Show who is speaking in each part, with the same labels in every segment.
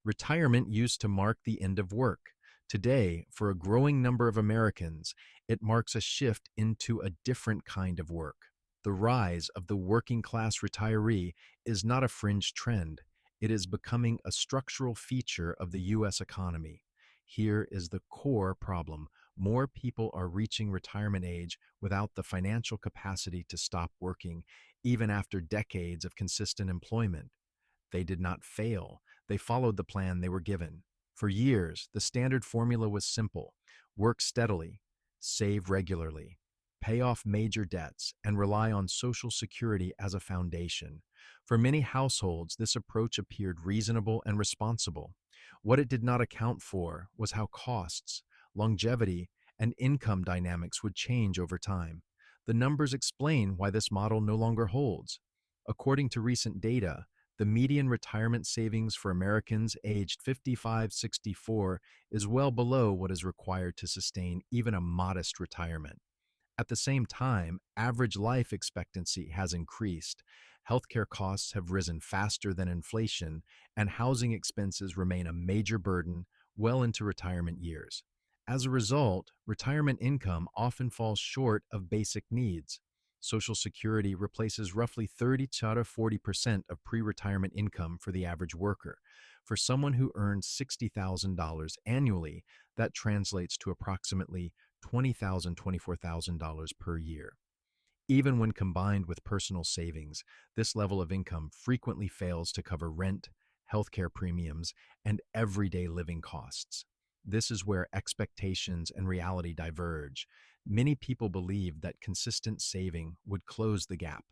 Speaker 1: Retirement used to mark the end of work. Today, for a growing number of Americans, it marks a shift into a different kind of work. The rise of the working class retiree is not a fringe trend. It is becoming a structural feature of the U.S. economy. Here is the core problem. More people are reaching retirement age without the financial capacity to stop working, even after decades of consistent employment. They did not fail. They followed the plan they were given. For years, the standard formula was simple: work steadily, save regularly, pay off major debts, and rely on Social Security as a foundation. For many households, this approach appeared reasonable and responsible. What it did not account for was how costs, longevity, and income dynamics would change over time. The numbers explain why this model no longer holds. According to recent data, the median retirement savings for Americans aged 55-64 is well below what is required to sustain even a modest retirement. At the same time, average life expectancy has increased, healthcare costs have risen faster than inflation, and housing expenses remain a major burden well into retirement years. As a result, retirement income often falls short of basic needs. Social Security replaces roughly 30 to 40% of pre-retirement income for the average worker. For someone who earns $60,000 annually, that translates to approximately $20,000, $24,000 per year. Even when combined with personal savings, this level of income frequently fails to cover rent, healthcare premiums, and everyday living costs. This is where expectations and reality diverge. Many people believed that consistent saving would close the gap.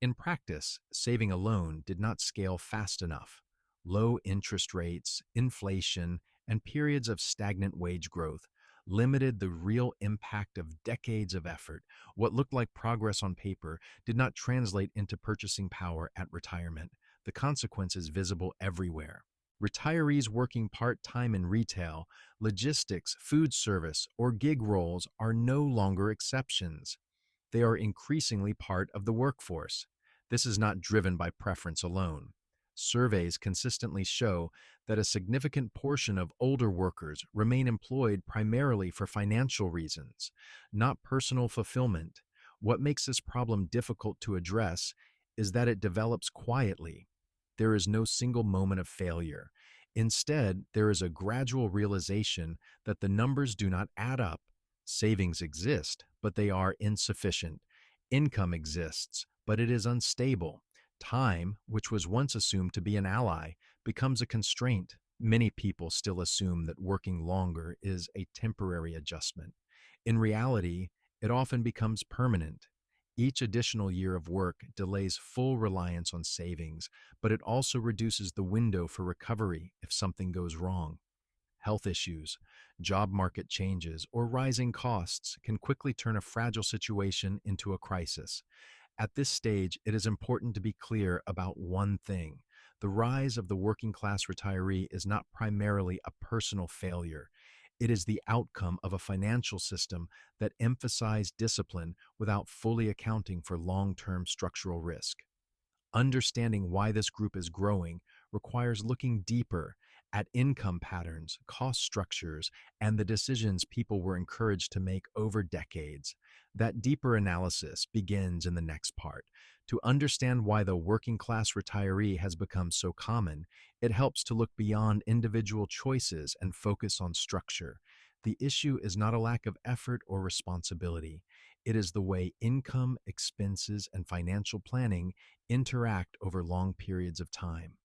Speaker 1: In practice, saving alone did not scale fast enough. Low interest rates, inflation, and periods of stagnant wage growth limited the real impact of decades of effort. What looked like progress on paper did not translate into purchasing power at retirement. The consequences visible everywhere. Retirees working part-time in retail, logistics, food service, or gig roles are no longer exceptions. They are increasingly part of the workforce. This is not driven by preference alone. Surveys consistently show that a significant portion of older workers remain employed primarily for financial reasons, not personal fulfillment. What makes this problem difficult to address is that it develops quietly. There is no single moment of failure. Instead, there is a gradual realization that the numbers do not add up. Savings exist, but they are insufficient. Income exists, but it is unstable. Time, which was once assumed to be an ally, becomes a constraint. Many people still assume that working longer is a temporary adjustment. In reality, it often becomes permanent. Each additional year of work delays full reliance on savings, but it also reduces the window for recovery if something goes wrong. Health issues, job market changes, or rising costs can quickly turn a fragile situation into a crisis. At this stage, it is important to be clear about one thing. The rise of the working class retiree is not primarily a personal failure. It is the outcome of a financial system that emphasized discipline without fully accounting for long-term structural risk. Understanding why this group is growing requires looking deeper at income patterns, cost structures, and the decisions people were encouraged to make over decades. That deeper analysis begins in the next part. To understand why the working class retiree has become so common, it helps to look beyond individual choices and focus on structure. The issue is not a lack of effort or responsibility. It is the way income, expenses, and financial planning interact over long periods of time.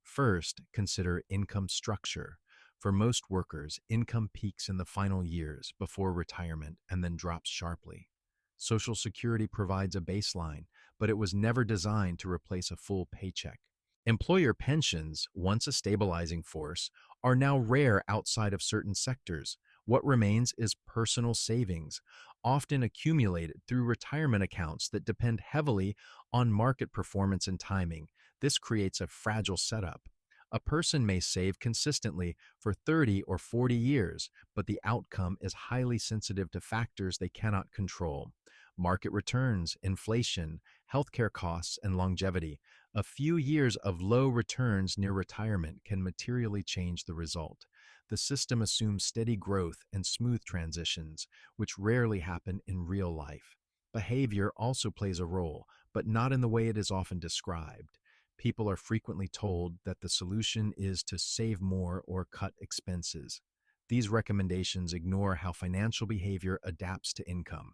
Speaker 1: First, consider income structure. For most workers, income peaks in the final years before retirement and then drops sharply. Social Security provides a baseline, but it was never designed to replace a full paycheck. Employer pensions, once a stabilizing force, are now rare outside of certain sectors. What remains is personal savings, often accumulated through retirement accounts that depend heavily on market performance and timing. This creates a fragile setup. A person may save consistently for 30 or 40 years, but the outcome is highly sensitive to factors they cannot control. Market returns, inflation, healthcare costs, and longevity. A few years of low returns near retirement can materially change the result. The system assumes steady growth and smooth transitions, which rarely happen in real life. Behavior also plays a role, but not in the way it is often described. People are frequently told that the solution is to save more or cut expenses. These recommendations ignore how financial behavior adapts to income.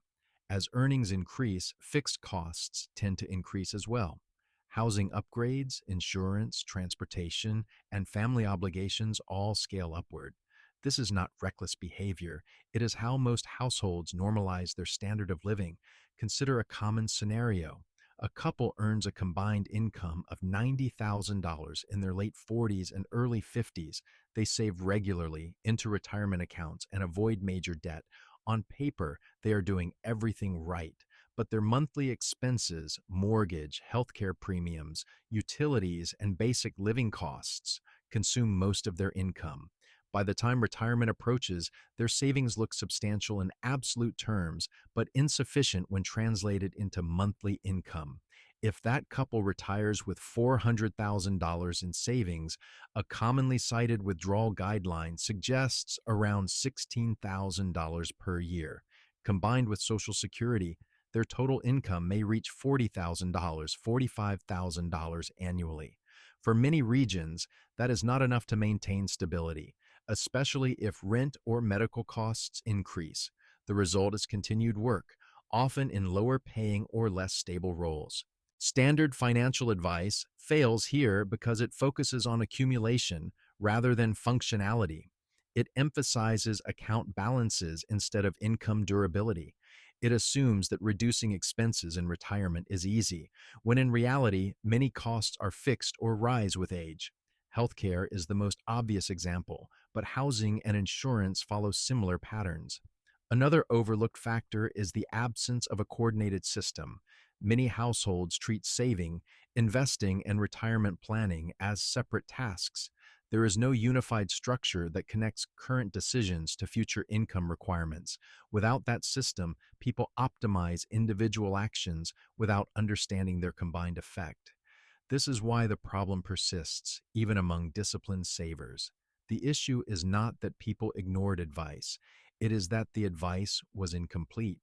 Speaker 1: As earnings increase, fixed costs tend to increase as well. Housing upgrades, insurance, transportation, and family obligations all scale upward. This is not reckless behavior. It is how most households normalize their standard of living. Consider a common scenario. A couple earns a combined income of $90,000 in their late 40s and early 50s. They save regularly into retirement accounts and avoid major debt. On paper, they are doing everything right, but their monthly expenses, mortgage, healthcare premiums, utilities, and basic living costs consume most of their income. By the time retirement approaches, their savings look substantial in absolute terms, but insufficient when translated into monthly income. If that couple retires with $400,000 in savings, a commonly cited withdrawal guideline suggests around $16,000 per year. Combined with Social Security, their total income may reach $40,000, $45,000 annually. For many regions, that is not enough to maintain stability, especially if rent or medical costs increase. The result is continued work, often in lower paying or less stable roles. Standard financial advice fails here because it focuses on accumulation rather than functionality. It emphasizes account balances instead of income durability. It assumes that reducing expenses in retirement is easy, when in reality, many costs are fixed or rise with age. Healthcare is the most obvious example, but housing and insurance follow similar patterns. Another overlooked factor is the absence of a coordinated system. Many households treat saving, investing, and retirement planning as separate tasks. There is no unified structure that connects current decisions to future income requirements. Without that system, people optimize individual actions without understanding their combined effect. This is why the problem persists, even among disciplined savers. The issue is not that people ignored advice, it is that the advice was incomplete.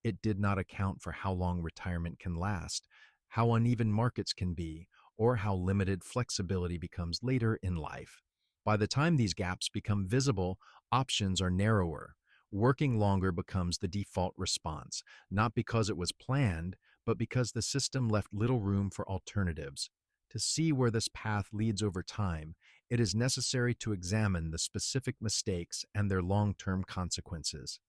Speaker 1: It did not account for how long retirement can last, how uneven markets can be, or how limited flexibility becomes later in life. By the time these gaps become visible, options are narrower. Working longer becomes the default response, not because it was planned, but because the system left little room for alternatives. To see where this path leads over time, it is necessary to examine the specific mistakes and their long-term consequences.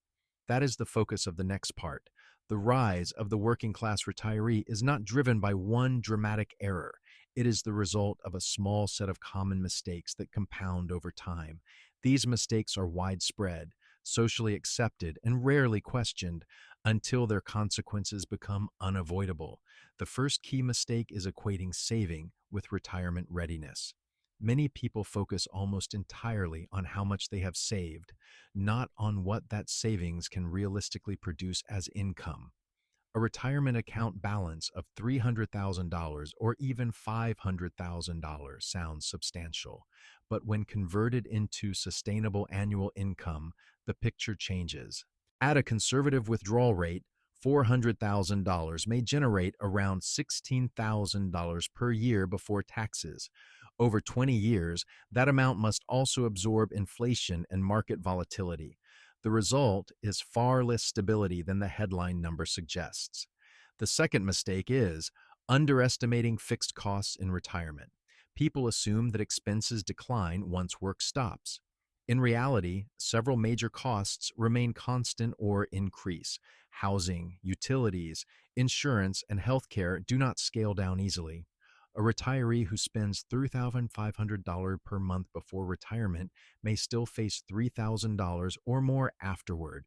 Speaker 1: That is the focus of the next part. The rise of the working class retiree is not driven by one dramatic error. It is the result of a small set of common mistakes that compound over time. These mistakes are widespread, socially accepted, and rarely questioned until their consequences become unavoidable. The first key mistake is equating saving with retirement readiness. Many people focus almost entirely on how much they have saved, not on what that savings can realistically produce as income. A retirement account balance of $300,000 or even $500,000 sounds substantial, but when converted into sustainable annual income, the picture changes. At a conservative withdrawal rate, $400,000 may generate around $16,000 per year before taxes. Over 20 years, that amount must also absorb inflation and market volatility. The result is far less stability than the headline number suggests. The second mistake is underestimating fixed costs in retirement. People assume that expenses decline once work stops. In reality, several major costs remain constant or increase. Housing, utilities, insurance, and healthcare do not scale down easily. A retiree who spends $3,500 per month before retirement may still face $3,000 or more afterward.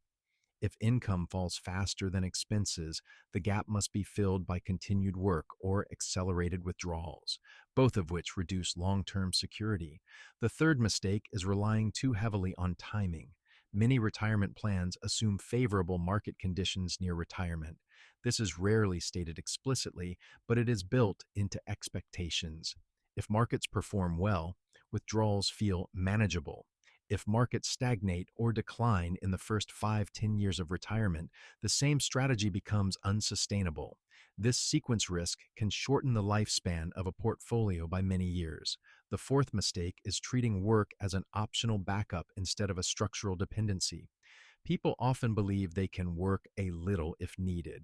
Speaker 1: If income falls faster than expenses, the gap must be filled by continued work or accelerated withdrawals, both of which reduce long-term security. The third mistake is relying too heavily on timing. Many retirement plans assume favorable market conditions near retirement. This is rarely stated explicitly, but it is built into expectations. If markets perform well, withdrawals feel manageable. If markets stagnate or decline in the first 5–10 years of retirement, the same strategy becomes unsustainable. This sequence risk can shorten the lifespan of a portfolio by many years. The fourth mistake is treating work as an optional backup instead of a structural dependency. People often believe they can work a little if needed.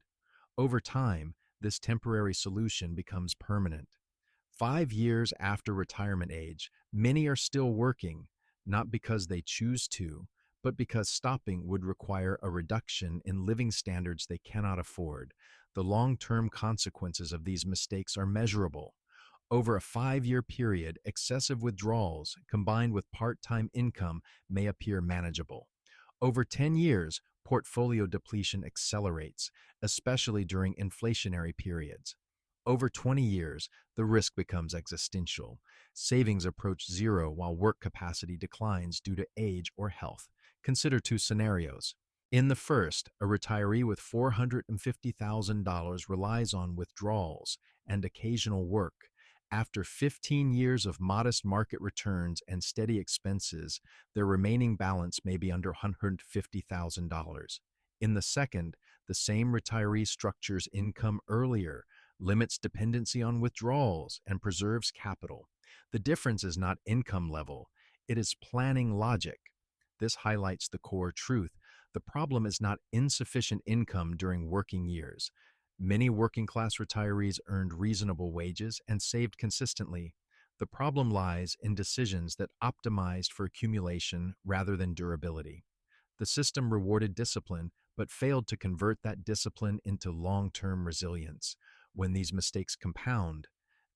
Speaker 1: Over time, this temporary solution becomes permanent. 5 years after retirement age, many are still working, not because they choose to, but because stopping would require a reduction in living standards they cannot afford. The long-term consequences of these mistakes are measurable. Over a 5-year period, excessive withdrawals combined with part-time income may appear manageable. Over 10 years, portfolio depletion accelerates, especially during inflationary periods. Over 20 years, the risk becomes existential. Savings approach zero while work capacity declines due to age or health. Consider two scenarios. In the first, a retiree with $450,000 relies on withdrawals and occasional work. After 15 years of modest market returns and steady expenses, their remaining balance may be under $150,000. In the second, the same retiree structures income earlier, limits dependency on withdrawals, and preserves capital. The difference is not income level, it is planning logic. This highlights the core truth. The problem is not insufficient income during working years. Many working-class retirees earned reasonable wages and saved consistently. The problem lies in decisions that optimized for accumulation rather than durability. The system rewarded discipline, but failed to convert that discipline into long-term resilience. When these mistakes compound,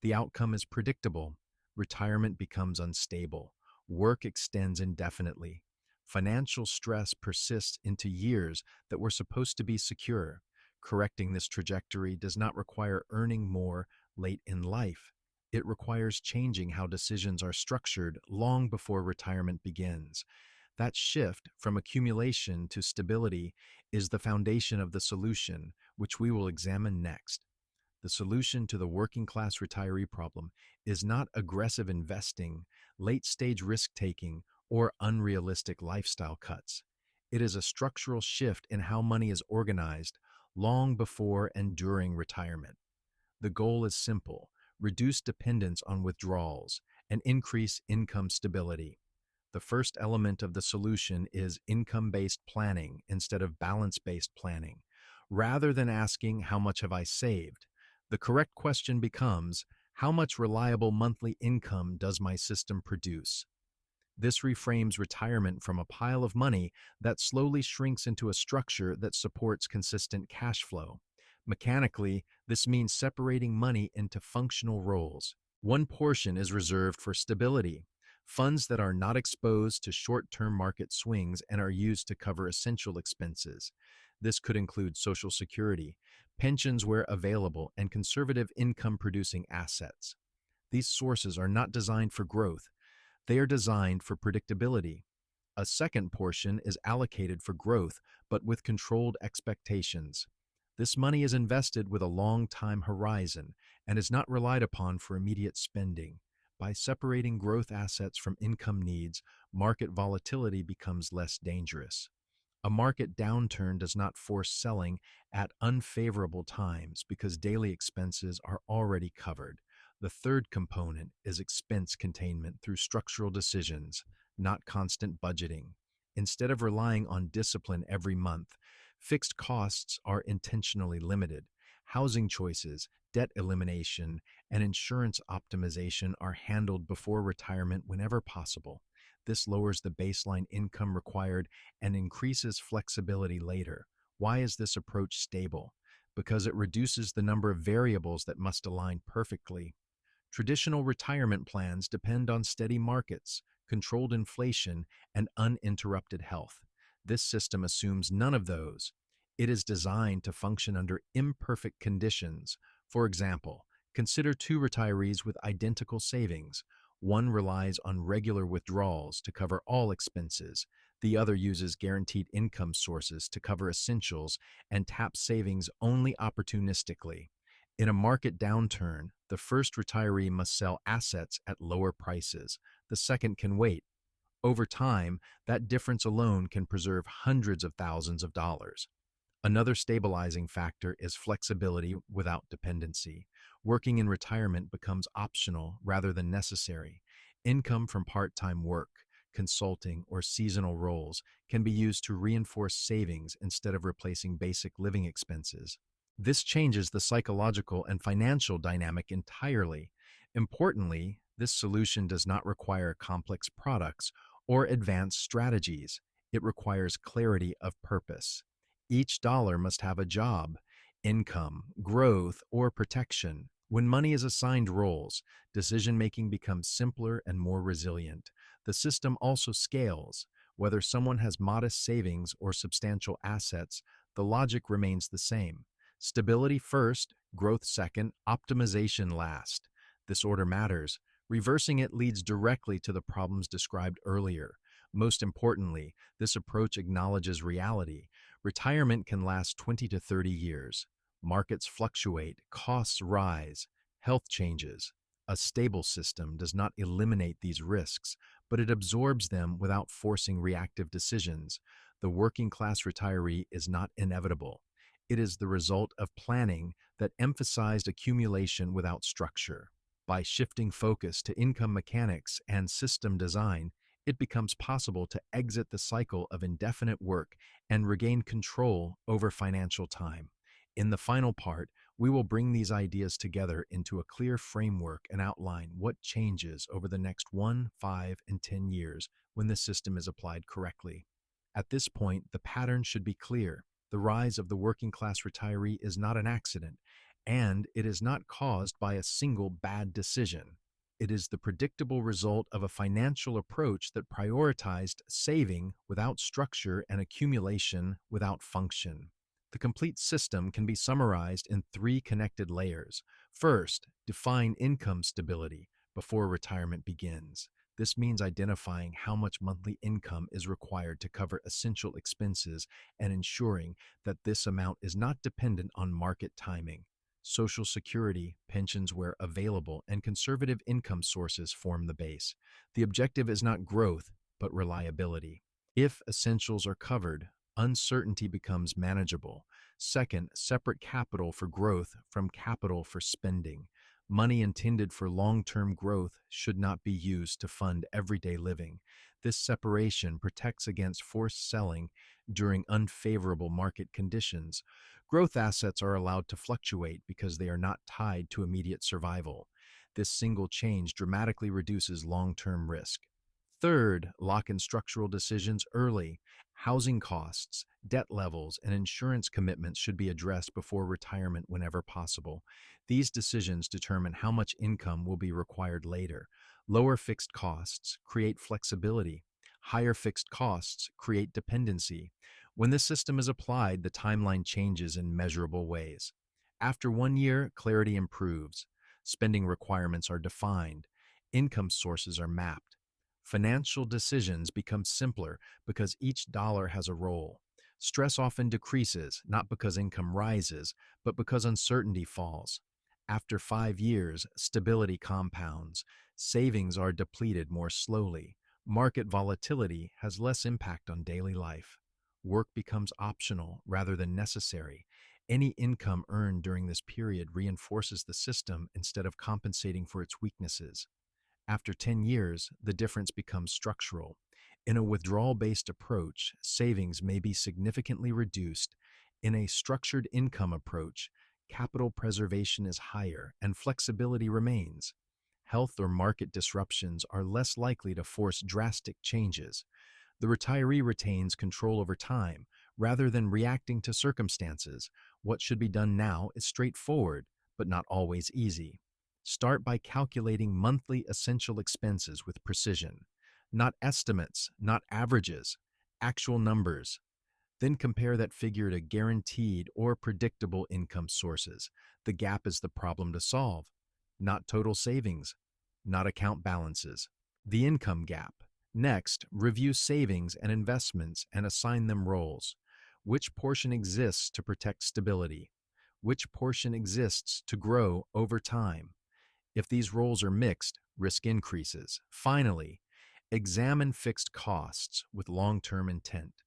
Speaker 1: the outcome is predictable. Retirement becomes unstable. Work extends indefinitely. Financial stress persists into years that were supposed to be secure. Correcting this trajectory does not require earning more late in life. It requires changing how decisions are structured long before retirement begins. That shift from accumulation to stability is the foundation of the solution, which we will examine next. The solution to the working class retiree problem is not aggressive investing, late-stage risk-taking, or unrealistic lifestyle cuts. It is a structural shift in how money is organized long before and during retirement. The goal is simple: reduce dependence on withdrawals and increase income stability. The first element of the solution is income-based planning instead of balance-based planning. Rather than asking, "How much have I saved?" the correct question becomes, "How much reliable monthly income does my system produce?" This reframes retirement from a pile of money that slowly shrinks into a structure that supports consistent cash flow. Mechanically, this means separating money into functional roles. One portion is reserved for stability, funds that are not exposed to short-term market swings and are used to cover essential expenses. This could include Social Security, pensions where available, and conservative income-producing assets. These sources are not designed for growth. They are designed for predictability. A second portion is allocated for growth, but with controlled expectations. This money is invested with a long time horizon and is not relied upon for immediate spending. By separating growth assets from income needs, market volatility becomes less dangerous. A market downturn does not force selling at unfavorable times because daily expenses are already covered. The third component is expense containment through structural decisions, not constant budgeting. Instead of relying on discipline every month, fixed costs are intentionally limited. Housing choices, debt elimination, and insurance optimization are handled before retirement whenever possible. This lowers the baseline income required and increases flexibility later. Why is this approach stable? Because it reduces the number of variables that must align perfectly. Traditional retirement plans depend on steady markets, controlled inflation, and uninterrupted health. This system assumes none of those. It is designed to function under imperfect conditions. For example, consider two retirees with identical savings. One relies on regular withdrawals to cover all expenses. The other uses guaranteed income sources to cover essentials and taps savings only opportunistically. In a market downturn, the first retiree must sell assets at lower prices. The second can wait. Over time, that difference alone can preserve hundreds of thousands of dollars. Another stabilizing factor is flexibility without dependency. Working in retirement becomes optional rather than necessary. Income from part-time work, consulting, or seasonal roles can be used to reinforce savings instead of replacing basic living expenses. This changes the psychological and financial dynamic entirely. Importantly, this solution does not require complex products or advanced strategies. It requires clarity of purpose. Each dollar must have a job, income, growth, or protection. When money is assigned roles, decision-making becomes simpler and more resilient. The system also scales. Whether someone has modest savings or substantial assets, the logic remains the same. Stability first, growth second, optimization last. This order matters. Reversing it leads directly to the problems described earlier. Most importantly, this approach acknowledges reality. Retirement can last 20 to 30 years. Markets fluctuate, costs rise, health changes. A stable system does not eliminate these risks, but it absorbs them without forcing reactive decisions. The working class retiree is not inevitable. It is the result of planning that emphasized accumulation without structure. By shifting focus to income mechanics and system design, it becomes possible to exit the cycle of indefinite work and regain control over financial time. In the final part, we will bring these ideas together into a clear framework and outline what changes over the next 1, 5, and 10 years when the system is applied correctly. At this point, the pattern should be clear. The rise of the working class retiree is not an accident, and it is not caused by a single bad decision. It is the predictable result of a financial approach that prioritized saving without structure and accumulation without function. The complete system can be summarized in three connected layers. First, define income stability before retirement begins. This means identifying how much monthly income is required to cover essential expenses and ensuring that this amount is not dependent on market timing. Social Security, pensions where available, and conservative income sources form the base. The objective is not growth, but reliability. If essentials are covered, uncertainty becomes manageable. Second, separate capital for growth from capital for spending. Money intended for long-term growth should not be used to fund everyday living. This separation protects against forced selling during unfavorable market conditions. Growth assets are allowed to fluctuate because they are not tied to immediate survival. This single change dramatically reduces long-term risk. Third, lock in structural decisions early. Housing costs, debt levels, and insurance commitments should be addressed before retirement whenever possible. These decisions determine how much income will be required later. Lower fixed costs create flexibility. Higher fixed costs create dependency. When this system is applied, the timeline changes in measurable ways. After 1 year, clarity improves. Spending requirements are defined. Income sources are mapped. Financial decisions become simpler because each dollar has a role. Stress often decreases, not because income rises, but because uncertainty falls. After 5 years, stability compounds. Savings are depleted more slowly. Market volatility has less impact on daily life. Work becomes optional rather than necessary. Any income earned during this period reinforces the system instead of compensating for its weaknesses. After 10 years, the difference becomes structural. In a withdrawal-based approach, savings may be significantly reduced. In a structured income approach, capital preservation is higher and flexibility remains. Health or market disruptions are less likely to force drastic changes. The retiree retains control over time rather than reacting to circumstances. What should be done now is straightforward, but not always easy. Start by calculating monthly essential expenses with precision. Not estimates, not averages, actual numbers. Then compare that figure to guaranteed or predictable income sources. The gap is the problem to solve, not total savings, not account balances. The income gap. Next, review savings and investments and assign them roles. Which portion exists to protect stability? Which portion exists to grow over time? If these roles are mixed, risk increases. Finally, examine fixed costs with long-term intent.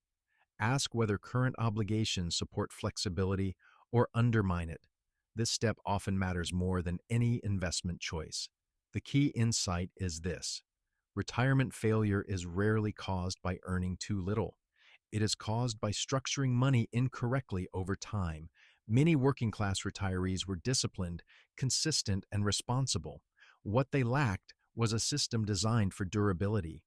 Speaker 1: Ask whether current obligations support flexibility or undermine it. This step often matters more than any investment choice. The key insight is this: retirement failure is rarely caused by earning too little. It is caused by structuring money incorrectly over time. Many working class retirees were disciplined, consistent, and responsible. What they lacked was a system designed for durability.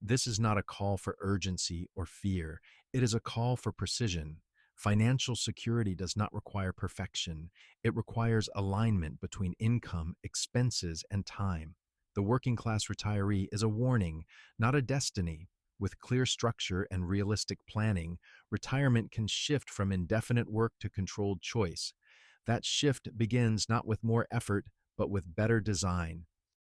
Speaker 1: This is not a call for urgency or fear. It is a call for precision. Financial security does not require perfection. It requires alignment between income, expenses, and time. The working class retiree is a warning, not a destiny. With clear structure and realistic planning, retirement can shift from indefinite work to controlled choice. That shift begins not with more effort, but with better design.